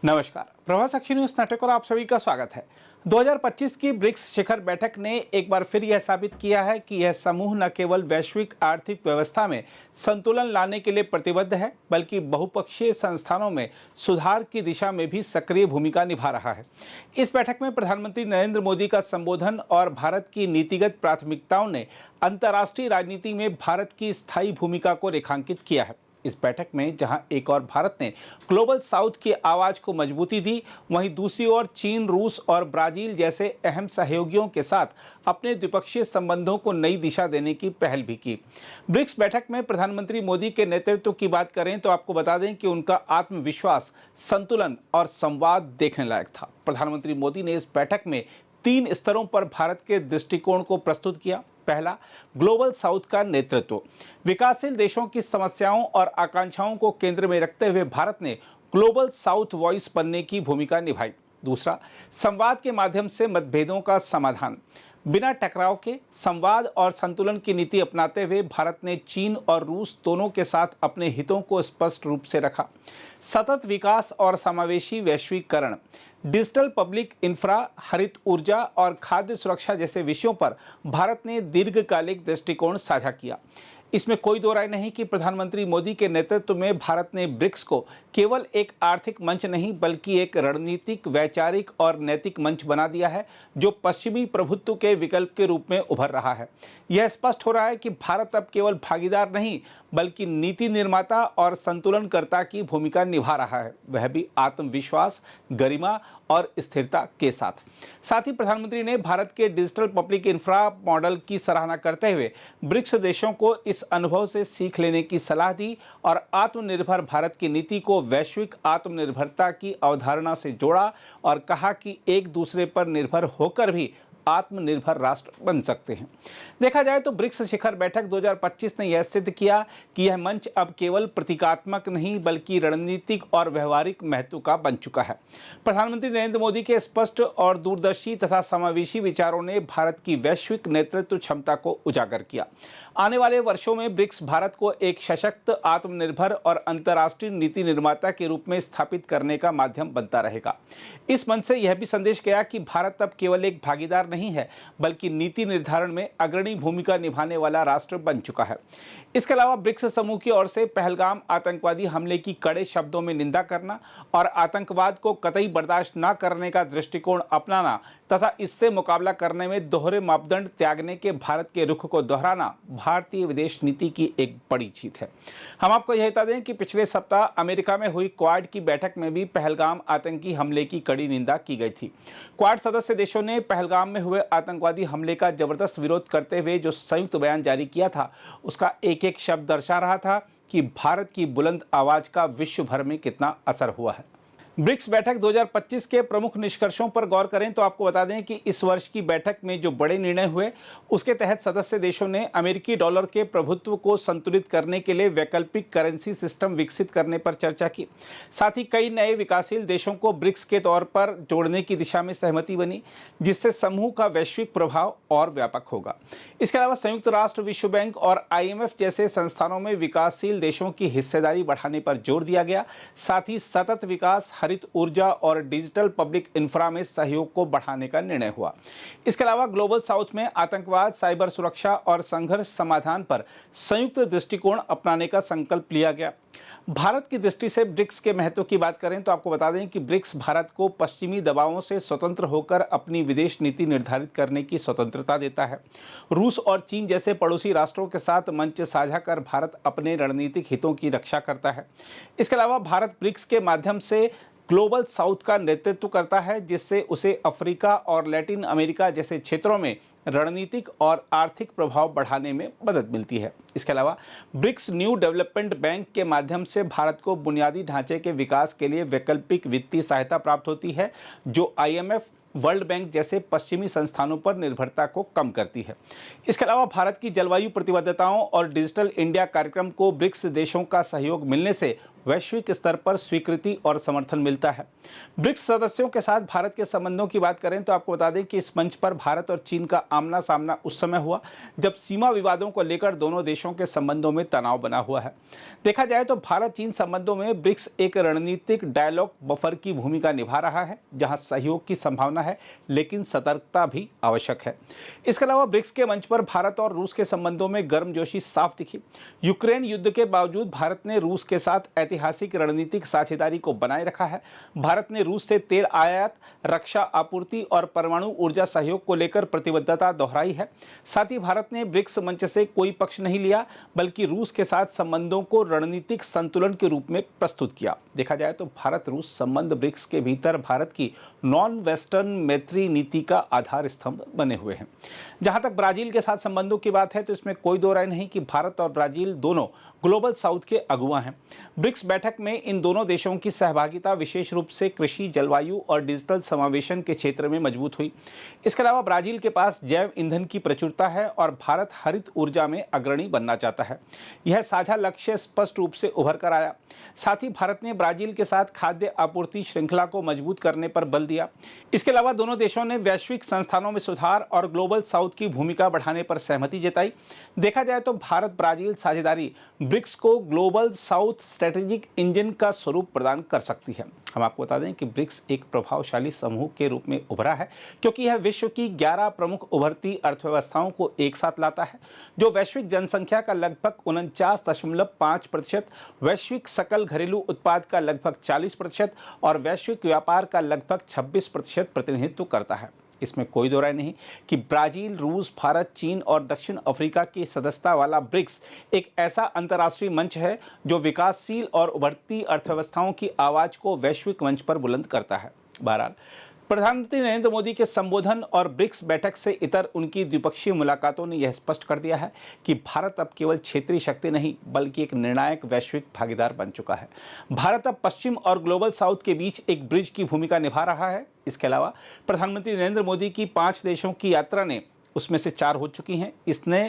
नमस्कार, प्रभास साक्षी news network और आप सभी का स्वागत है। 2025 की ब्रिक्स शिखर बैठक ने एक बार फिर यह साबित किया है कि यह समूह न केवल वैश्विक आर्थिक व्यवस्था में संतुलन लाने के लिए प्रतिबद्ध है, बल्कि बहुपक्षीय संस्थानों में सुधार की दिशा में भी सक्रिय भूमिका निभा रहा है। इस बैठक में प्रधानमंत्री नरेंद्र मोदी का संबोधन और भारत की नीतिगत प्राथमिकताओं ने अंतर्राष्ट्रीय राजनीति में भारत की स्थायी भूमिका को रेखांकित किया है। इस बैठक में जहां एक और भारत ने ग्लोबल साउथ की आवाज को मजबूती दी, वहीं दूसरी ओर चीन, रूस और ब्राजील जैसे अहम सहयोगियों के साथ अपने द्विपक्षीय संबंधों को नई दिशा देने की पहल भी की। ब्रिक्स बैठक में प्रधानमंत्री मोदी के नेतृत्व की बात करें तो आपको बता दें कि उनका आत्मविश्वास, संतुलन और संवाद देखने लायक था। प्रधानमंत्री मोदी ने इस बैठक में 3 स्तरों पर भारत के दृष्टिकोण को प्रस्तुत किया। पहला, ग्लोबल साउथ का नेतृत्व। विकासशील देशों की समस्याओं और आकांक्षाओं को केंद्र में रखते हुए भारत ने ग्लोबल साउथ वॉइस बनने की भूमिका निभाई। दूसरा, संवाद के माध्यम से मतभेदों का समाधान। बिना टकराव के संवाद और संतुलन की नीति अपनाते हुए भारत ने चीन और रूस दोनों के साथ अपने हितों को स्पष्ट रूप से रखा। सतत विकास और समावेशी वैश्वीकरण, डिजिटल पब्लिक इंफ्रा, हरित ऊर्जा और खाद्य सुरक्षा जैसे विषयों पर भारत ने दीर्घकालिक दृष्टिकोण साझा किया। इसमें कोई दो राय नहीं कि प्रधानमंत्री मोदी के नेतृत्व में भारत ने ब्रिक्स को केवल एक आर्थिक मंच नहीं, बल्कि एक रणनीतिक, वैचारिक और नैतिक मंच बना दिया है, जो पश्चिमी प्रभुत्व के विकल्प के रूप में उभर रहा है। यह स्पष्ट हो रहा है कि भारत अब केवल भागीदार नहीं, बल्कि नीति निर्माता और संतुलनकर्ता की भूमिका निभा रहा है, वह भी आत्मविश्वास, गरिमा और स्थिरता के साथ ही प्रधानमंत्री ने भारत के डिजिटल पब्लिक इंफ्रा मॉडल की सराहना करते हुए ब्रिक्स देशों को इस अनुभव से सीख लेने की सलाह दी और आत्मनिर्भर भारत की नीति को वैश्विक आत्मनिर्भरता की अवधारणा से जोड़ा और कहा कि एक दूसरे पर निर्भर होकर भी आत्मनिर्भर राष्ट्र बन सकते हैं। देखा जाए तो ब्रिक्स शिखर बैठक 2025 ने यह सिद्ध किया कि यह मंच अब केवल प्रतीकात्मक नहीं, बल्कि रणनीतिक और व्यवहारिक महत्व का बन चुका है। प्रधानमंत्री नरेंद्र मोदी के स्पष्ट और दूरदर्शी तथा समावेशी विचारों ने भारत की वैश्विक नेतृत्व क्षमता को उजागर किया। आने वाले वर्षों में ब्रिक्स भारत को एक सशक्त, आत्मनिर्भर और अंतर्राष्ट्रीय नीति निर्माता के रूप में स्थापित करने का माध्यम बनता रहेगा। इस मंच से यह भी संदेश गया कि भारत अब केवल एक भागीदार नहीं है, बल्कि नीति निर्धारण में अग्रणी भूमिका निभाने वाला राष्ट्र बन चुका है। इसके अलावा ब्रिक्स समूह की ओर से पहलगाम आतंकवादी हमले की कड़े शब्दों में निंदा करना और आतंकवाद को कतई बर्दाश्त न करने का दृष्टिकोण अपनाना तथा इससे मुकाबला करने में दोहरे मापदंड त्यागने के भारत के रुख को दोहराना भारतीय विदेश नीति की एक बड़ी जीत है। हम आपको यह बता दें कि पिछले सप्ताह अमेरिका में हुई क्वाड की बैठक में भी पहलगाम आतंकी हमले की कड़ी निंदा की गई थी। क्वाड सदस्य देशों ने पहलगाम में हुए आतंकवादी हमले का जबरदस्त विरोध करते हुए जो संयुक्त बयान जारी किया था, उसका एक एक शब्द दर्शा रहा था कि भारत की बुलंद आवाज का विश्व भर में कितना असर हुआ है। ब्रिक्स बैठक 2025 के प्रमुख निष्कर्षों पर गौर करें तो आपको बता दें कि इस वर्ष की बैठक में जो बड़े निर्णय हुए, उसके तहत सदस्य देशों ने अमेरिकी डॉलर के प्रभुत्व को संतुलित करने के लिए वैकल्पिक करेंसी सिस्टम विकसित करने पर चर्चा की। साथ ही कई नए विकासशील देशों को ब्रिक्स के तौर पर जोड़ने की दिशा में सहमति बनी, जिससे समूह का वैश्विक प्रभाव और व्यापक होगा। इसके अलावा संयुक्त राष्ट्र, विश्व बैंक और IMF जैसे संस्थानों में विकासशील देशों की हिस्सेदारी बढ़ाने पर जोर दिया गया। साथ ही सतत विकास, हरित ऊर्जा और डिजिटल पब्लिक इंफ्रा में सहयोग को बढ़ाने का निर्णय हुआ। इसके अलावा ग्लोबल साउथ में आतंकवाद, साइबर सुरक्षा और संघर्ष समाधान पर संयुक्त दृष्टिकोण अपनाने का संकल्प लिया गया। भारत की दृष्टि से ब्रिक्स के महत्व की बात करें तो आपको बता दें कि ब्रिक्स भारत को पश्चिमी दबावों से स्वतंत्र होकर अपनी विदेश नीति निर्धारित करने की स्वतंत्रता देता है। रूस और चीन जैसे पड़ोसी राष्ट्रों के साथ मंच साझा कर भारत अपने रणनीतिक हितों की रक्षा करता है। इसके अलावा भारत ब्रिक्स के माध्यम से ग्लोबल साउथ का नेतृत्व करता है, जिससे उसे अफ्रीका और लैटिन अमेरिका जैसे क्षेत्रों में रणनीतिक और आर्थिक प्रभाव बढ़ाने में मदद मिलती है। इसके अलावा ब्रिक्स न्यू डेवलपमेंट बैंक के माध्यम से भारत को बुनियादी ढांचे के विकास के लिए वैकल्पिक वित्तीय सहायता प्राप्त होती है, जो IMF, वर्ल्ड बैंक जैसे पश्चिमी संस्थानों पर निर्भरता को कम करती है। इसके अलावा भारत की जलवायु प्रतिबद्धताओं और डिजिटल इंडिया कार्यक्रम को ब्रिक्स देशों का सहयोग मिलने से वैश्विक स्तर पर स्वीकृति और समर्थन मिलता है। ब्रिक्स सदस्यों के साथ भारत के संबंधों की बात करें तो आपको बता दें कि इस मंच पर भारत और चीन का आमना सामना उस समय हुआ जब सीमा विवादों को लेकर दोनों देशों के संबंधों में तनाव बना हुआ है। देखा जाए तो भारत चीन संबंधों में ब्रिक्स एक रणनीतिक डायलॉग बफर की भूमिका निभा रहा है, जहां सहयोग की संभावना है लेकिन सतर्कता भी आवश्यक है। इसके अलावा ब्रिक्स के मंच पर भारत और रूस के संबंधों में गर्मजोशी साफ दिखी। यूक्रेन युद्ध के बावजूद भारत ने रूस के साथ ऐतिहासिक रणनीतिक साझेदारी को बनाए रखा है। भारत ने रूस से तेल आयात, रक्षा आपूर्ति और परमाणु ऊर्जा सहयोग को लेकर प्रतिबद्धता दोहराई है। साथ ही भारत ने ब्रिक्स मंच से कोई पक्ष नहीं लिया, बल्कि रूस के साथ संबंधों को रणनीतिक संतुलन के रूप में प्रस्तुत किया। देखा जाए तो भारत रूस संबंध ब्रिक्स के भीतर भारत की नॉन वेस्टर्न मैत्री नीति का आधार स्तंभ बने हुए हैं। जहां तक ब्राजील के साथ संबंधों की बात है तो इसमें कोई दो राय नहीं कि भारत और ब्राजील दोनों ग्लोबल साउथ के अगुवा हैं। ब्रिक्स बैठक में इन दोनों देशों की सहभागिता विशेष रूप से कृषि, जलवायु और डिजिटल समावेशन के क्षेत्र में मजबूत हुई। इसके अलावा ब्राजील के पास जैव ईंधन की प्रचुरता है और भारत हरित ऊर्जा में अग्रणी बनना चाहता है। यह साझा लक्ष्य स्पष्ट रूप से उभर कर आया। साथ ही भारत ने ब्राजील के साथ खाद्य आपूर्ति श्रृंखला को मजबूत करने पर बल दिया। इसके अलावा दोनों देशों ने वैश्विक संस्थानों में सुधार और ग्लोबल साउथ की भूमिका बढ़ाने पर सहमति जताई। देखा जाए तो भारत ब्राजील साझेदारी ब्रिक्स को ग्लोबल साउथ स्ट्रेटेजिक इंजन का स्वरूप प्रदान कर सकती है। हम आपको बता दें कि ब्रिक्स एक प्रभावशाली समूह के रूप में उभरा है, क्योंकि यह विश्व की 11 प्रमुख उभरती अर्थव्यवस्थाओं को एक साथ लाता है, जो वैश्विक जनसंख्या का लगभग 49.5%, वैश्विक सकल घरेलू उत्पाद का लगभग 40% और वैश्विक व्यापार का लगभग 26% प्रतिनिधित्व करता है। इसमें कोई दो राय नहीं कि ब्राजील, रूस, भारत, चीन और दक्षिण अफ्रीका की सदस्यता वाला ब्रिक्स एक ऐसा अंतर्राष्ट्रीय मंच है जो विकासशील और उभरती अर्थव्यवस्थाओं की आवाज को वैश्विक मंच पर बुलंद करता है। बहरहाल, प्रधानमंत्री नरेंद्र मोदी के संबोधन और ब्रिक्स बैठक से इतर उनकी द्विपक्षीय मुलाकातों ने यह स्पष्ट कर दिया है कि भारत अब केवल क्षेत्रीय शक्ति नहीं बल्कि एक निर्णायक वैश्विक भागीदार बन चुका है। भारत अब पश्चिम और ग्लोबल साउथ के बीच एक ब्रिज की भूमिका निभा रहा है। इसके अलावा प्रधानमंत्री नरेंद्र मोदी की 5 देशों की यात्रा ने उसमें से 4 हो चुकी हैं। इसने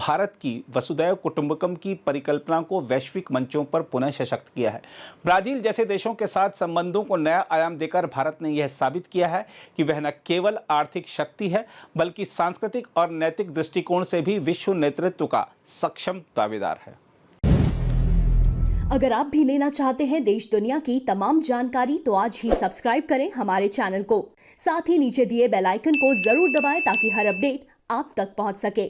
भारत की वसुधैव कुटुंबकम की परिकल्पना को वैश्विक मंचों पर पुनः सशक्त किया है। ब्राजील जैसे देशों के साथ संबंधों को नया आयाम देकर भारत ने यह साबित किया है कि वह न केवल आर्थिक शक्ति है बल्कि सांस्कृतिक और नैतिक दृष्टिकोण से भी विश्व नेतृत्व का सक्षम दावेदार है। अगर आप भी लेना चाहते हैं देश दुनिया की तमाम जानकारी तो आज ही सब्सक्राइब करें हमारे चैनल को। साथ ही नीचे दिए बेल आइकन को जरूर दबाएं ताकि हर अपडेट आप तक पहुंच सके।